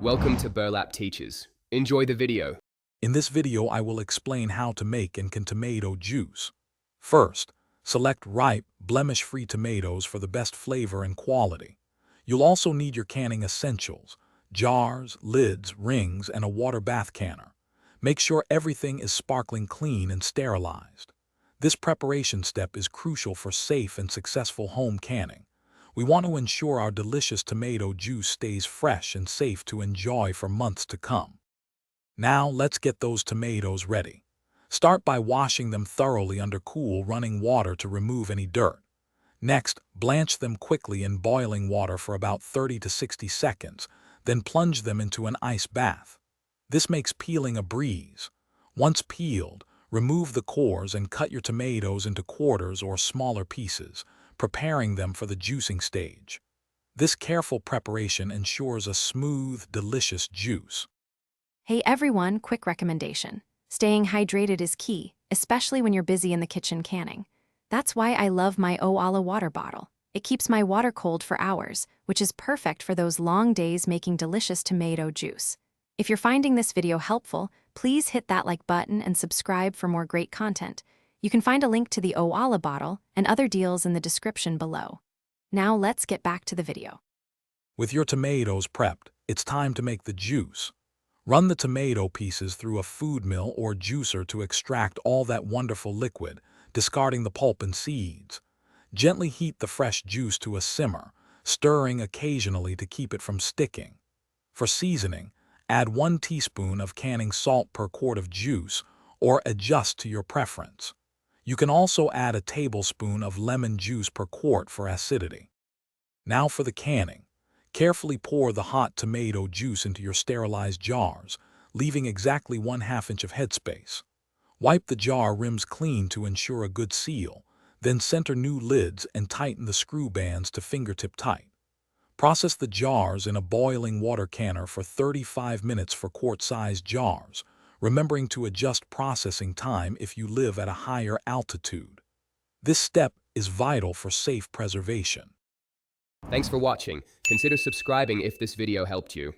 Welcome to Burlap Teachers. Enjoy the video. In this video, I will explain how to make and can tomato juice. First, select ripe, blemish-free tomatoes for the best flavor and quality. You'll also need your canning essentials: jars, lids, rings, and a water bath canner. Make sure everything is sparkling clean and sterilized. This preparation step is crucial for safe and successful home canning. We want to ensure our delicious tomato juice stays fresh and safe to enjoy for months to come. Now let's get those tomatoes ready. Start by washing them thoroughly under cool running water to remove any dirt. Next, blanch them quickly in boiling water for about 30 to 60 seconds, then plunge them into an ice bath. This makes peeling a breeze. Once peeled, remove the cores and cut your tomatoes into quarters or smaller pieces, preparing them for the juicing stage. This careful preparation ensures a smooth, delicious juice. Hey everyone, quick recommendation. Staying hydrated is key, especially when you're busy in the kitchen canning. That's why I love my Oala water bottle. It keeps my water cold for hours, which is perfect for those long days making delicious tomato juice. If you're finding this video helpful, please hit that like button and subscribe for more great content. You can find a link to the Oala bottle and other deals in the description below. Now let's get back to the video. With your tomatoes prepped, it's time to make the juice. Run the tomato pieces through a food mill or juicer to extract all that wonderful liquid, discarding the pulp and seeds. Gently heat the fresh juice to a simmer, stirring occasionally to keep it from sticking. For seasoning, add 1 teaspoon of canning salt per quart of juice, or adjust to your preference. You can also add a tablespoon of lemon juice per quart for acidity. Now for the canning. Carefully pour the hot tomato juice into your sterilized jars, leaving exactly 1/2 inch of headspace. Wipe the jar rims clean to ensure a good seal, then center new lids and tighten the screw bands to fingertip tight. Process the jars in a boiling water canner for 35 minutes for quart-sized jars, remembering to adjust processing time if you live at a higher altitude. This step is vital for safe preservation. Thanks for watching. Consider subscribing if this video helped you.